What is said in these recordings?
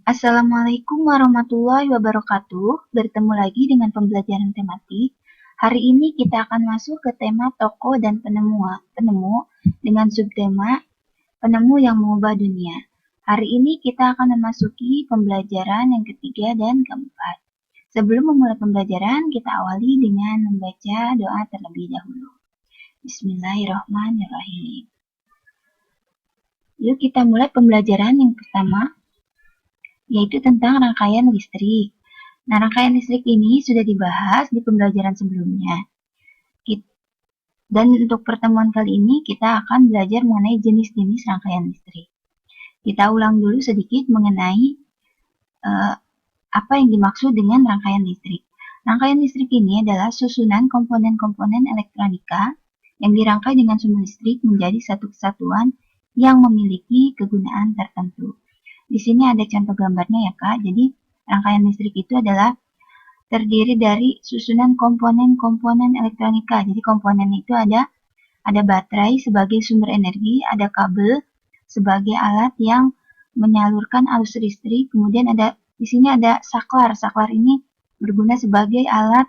Assalamualaikum warahmatullahi wabarakatuh. Bertemu lagi dengan pembelajaran tematik. Hari ini kita akan masuk ke tema tokoh dan penemu dengan subtema penemu yang mengubah dunia. Hari ini kita akan memasuki pembelajaran yang ketiga dan keempat. Sebelum memulai pembelajaran, kita awali dengan membaca doa terlebih dahulu. Bismillahirrahmanirrahim. Yuk kita mulai pembelajaran yang pertama, yaitu tentang rangkaian listrik. Nah, rangkaian listrik ini sudah dibahas di pembelajaran sebelumnya. Dan untuk pertemuan kali ini kita akan belajar mengenai jenis-jenis rangkaian listrik. Kita ulang dulu sedikit mengenai apa yang dimaksud dengan rangkaian listrik. Rangkaian listrik ini adalah susunan komponen-komponen elektronika yang dirangkai dengan sumber listrik menjadi satu kesatuan yang memiliki kegunaan tertentu. Di sini ada contoh gambarnya ya Kak. Jadi rangkaian listrik itu adalah terdiri dari susunan komponen-komponen elektronika. Jadi komponen itu ada baterai sebagai sumber energi, ada kabel sebagai alat yang menyalurkan arus listrik, kemudian di sini ada saklar. Saklar ini berguna sebagai alat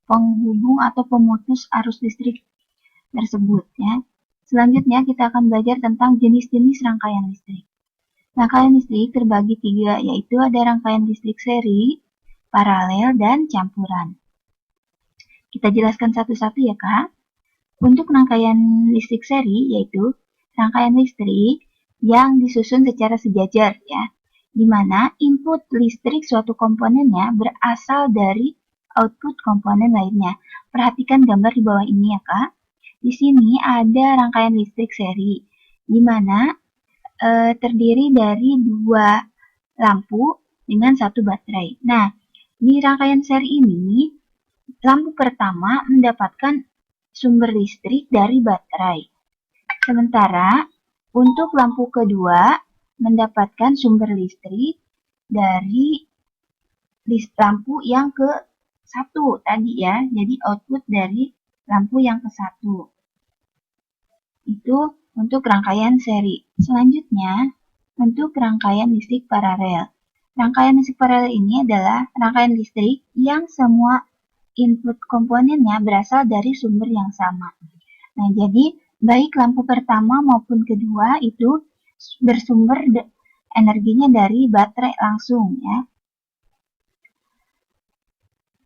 penghubung atau pemutus arus listrik tersebut ya. Selanjutnya kita akan belajar tentang jenis-jenis rangkaian listrik. Rangkaian listrik terbagi tiga, yaitu ada rangkaian listrik seri, paralel, dan campuran. Kita jelaskan satu-satu ya Kak. Untuk rangkaian listrik seri, yaitu rangkaian listrik yang disusun secara sejajar ya, di mana input listrik suatu komponennya berasal dari output komponen lainnya. Perhatikan gambar di bawah ini ya Kak. Di sini ada rangkaian listrik seri, di mana terdiri dari dua lampu dengan satu baterai. Nah, di rangkaian seri ini, lampu pertama mendapatkan sumber listrik dari baterai. Sementara untuk lampu kedua mendapatkan sumber listrik dari lampu yang ke satu tadi ya. Jadi output dari lampu yang ke satu. Itu untuk rangkaian seri. Selanjutnya, untuk rangkaian listrik paralel. Rangkaian listrik paralel ini adalah rangkaian listrik yang semua input komponennya berasal dari sumber yang sama. Nah, jadi baik lampu pertama maupun kedua itu bersumber energinya dari baterai langsung ya.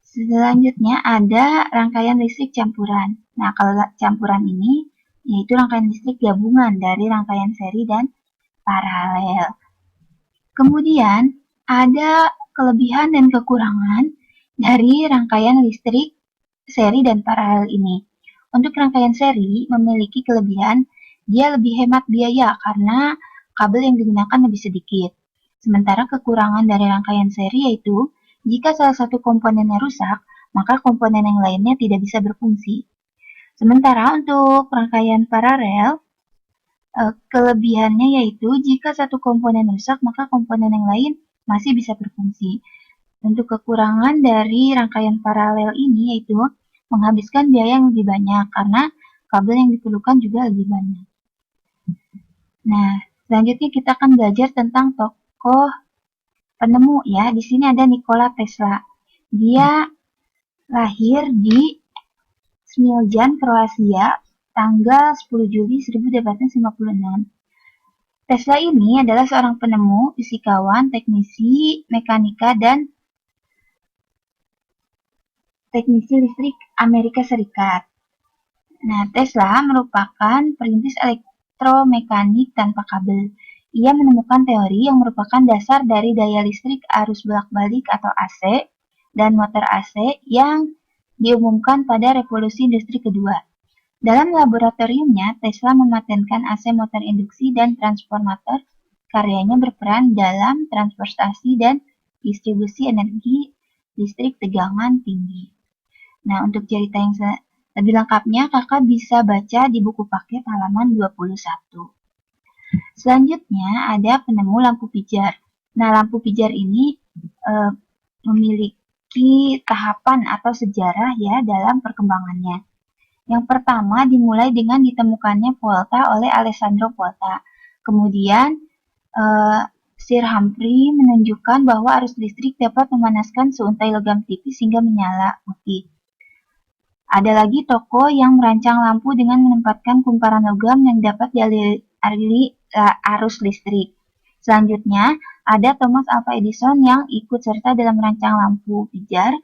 Selanjutnya ada rangkaian listrik campuran. Nah, kalau campuran ini yaitu rangkaian listrik gabungan dari rangkaian seri dan paralel. Kemudian ada kelebihan dan kekurangan dari rangkaian listrik seri dan paralel ini. Untuk rangkaian seri memiliki kelebihan dia lebih hemat biaya karena kabel yang digunakan lebih sedikit. Sementara kekurangan dari rangkaian seri yaitu jika salah satu komponennya rusak, maka komponen yang lainnya tidak bisa berfungsi. Sementara untuk rangkaian paralel, kelebihannya yaitu jika satu komponen rusak, maka komponen yang lain masih bisa berfungsi. Untuk kekurangan dari rangkaian paralel ini yaitu menghabiskan biaya yang lebih banyak karena kabel yang diperlukan juga lebih banyak. Nah, selanjutnya kita akan belajar tentang tokoh penemu ya. Di sini ada Nikola Tesla. Dia lahir di Smiljan, Kroasia, tanggal 10 Juli 1856. Tesla ini adalah seorang penemu, fisikawan, teknisi, mekanika, dan teknisi listrik Amerika Serikat. Nah, Tesla merupakan perintis elektromekanik tanpa kabel. Ia menemukan teori yang merupakan dasar dari daya listrik arus bolak-balik atau AC dan motor AC yang diumumkan pada revolusi industri kedua. Dalam laboratoriumnya, Tesla mematenkan AC motor induksi dan transformator. Karyanya berperan dalam transportasi dan distribusi energi listrik tegangan tinggi. Nah, untuk cerita yang lebih lengkapnya, kakak bisa baca di buku paket halaman 21. Selanjutnya ada penemu lampu pijar. Nah, lampu pijar ini memiliki tahapan atau sejarah ya dalam perkembangannya. Yang pertama dimulai dengan ditemukannya Volta oleh Alessandro Volta. Kemudian Sir Humphrey menunjukkan bahwa arus listrik dapat memanaskan seuntai logam tipis hingga menyala putih. Ada lagi toko yang merancang lampu dengan menempatkan kumparan logam yang dapat dialiri arus listrik. Selanjutnya, ada Thomas Alva Edison yang ikut serta dalam merancang lampu pijar.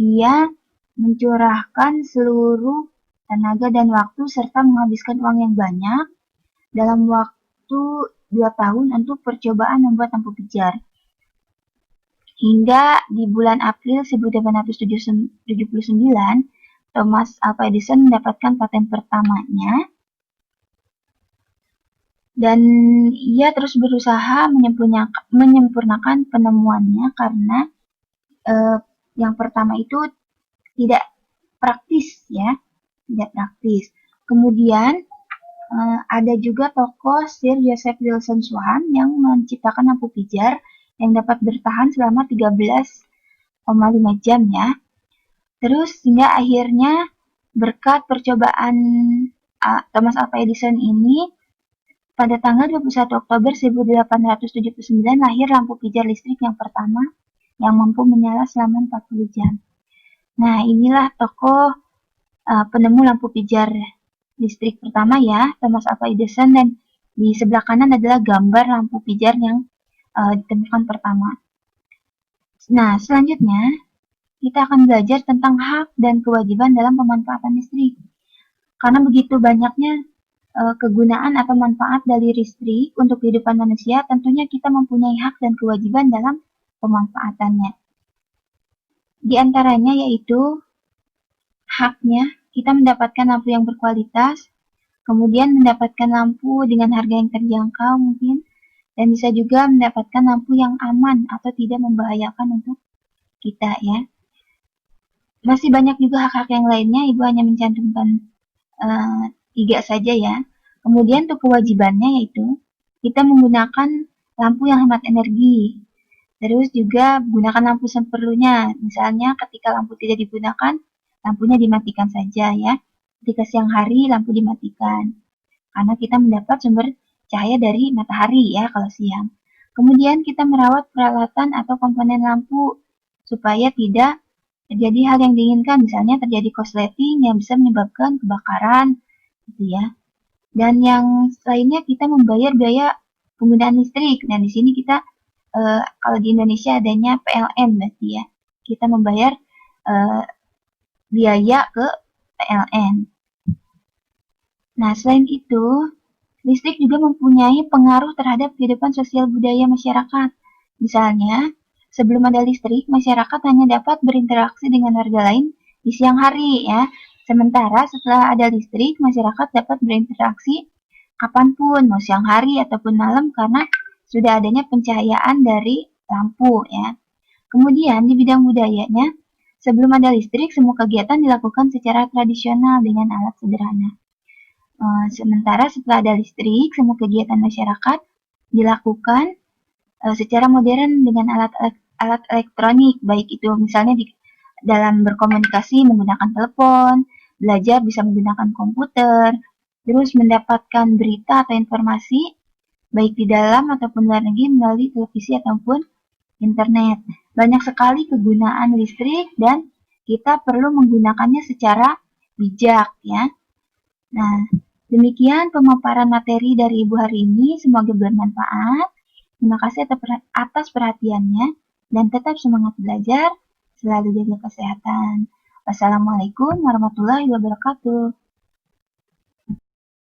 Ia mencurahkan seluruh tenaga dan waktu serta menghabiskan uang yang banyak dalam waktu 2 tahun untuk percobaan membuat lampu pijar. Hingga di bulan April 1879, Thomas Alva Edison mendapatkan paten pertamanya, dan ia terus berusaha menyempurnakan penemuannya karena yang pertama itu tidak praktis ya, tidak praktis. Kemudian ada juga tokoh Sir Joseph Wilson Swan yang menciptakan lampu pijar yang dapat bertahan selama 13,5 jam ya. Terus hingga akhirnya berkat percobaan Thomas Alva Edison ini, pada tanggal 21 Oktober 1879 lahir lampu pijar listrik yang pertama yang mampu menyala selama 40 jam. Nah, inilah tokoh penemu lampu pijar listrik pertama ya, Thomas Alva Edison, dan di sebelah kanan adalah gambar lampu pijar yang ditemukan pertama. Nah, selanjutnya kita akan belajar tentang hak dan kewajiban dalam pemanfaatan listrik. Karena begitu banyaknya kegunaan atau manfaat dari listrik untuk kehidupan manusia, tentunya kita mempunyai hak dan kewajiban dalam pemanfaatannya. Di antaranya yaitu haknya kita mendapatkan lampu yang berkualitas, kemudian mendapatkan lampu dengan harga yang terjangkau mungkin, dan bisa juga mendapatkan lampu yang aman atau tidak membahayakan untuk kita ya. Masih banyak juga hak-hak yang lainnya, Ibu hanya mencantumkan 3 saja ya. Kemudian untuk kewajibannya yaitu kita menggunakan lampu yang hemat energi. Terus juga gunakan lampu seperlunya. Misalnya ketika lampu tidak digunakan, lampunya dimatikan saja ya. Ketika siang hari, lampu dimatikan. Karena kita mendapat sumber cahaya dari matahari ya kalau siang. Kemudian kita merawat peralatan atau komponen lampu supaya tidak terjadi hal yang diinginkan, misalnya terjadi korsleting yang bisa menyebabkan kebakaran, gitu ya. Dan yang lainnya kita membayar biaya penggunaan listrik. Nah, di sini kita kalau di Indonesia adanya PLN berarti ya. Kita membayar biaya ke PLN. Nah, selain itu, listrik juga mempunyai pengaruh terhadap kehidupan sosial budaya masyarakat. Misalnya, sebelum ada listrik, masyarakat hanya dapat berinteraksi dengan warga lain di siang hari ya. Sementara setelah ada listrik, masyarakat dapat berinteraksi kapanpun, mau siang hari ataupun malam karena sudah adanya pencahayaan dari lampu ya. Kemudian di bidang budayanya, sebelum ada listrik, semua kegiatan dilakukan secara tradisional dengan alat sederhana. Sementara setelah ada listrik, semua kegiatan masyarakat dilakukan secara modern dengan alat elektronik, baik itu misalnya dalam berkomunikasi menggunakan telepon, belajar bisa menggunakan komputer, terus mendapatkan berita atau informasi baik di dalam ataupun luar negeri melalui televisi ataupun internet. Banyak sekali kegunaan listrik dan kita perlu menggunakannya secara bijak ya. Nah, demikian pemaparan materi dari Ibu hari ini, semoga bermanfaat. Terima kasih atas perhatiannya dan tetap semangat belajar, selalu jaga kesehatan. Wassalamualaikum warahmatullahi wabarakatuh.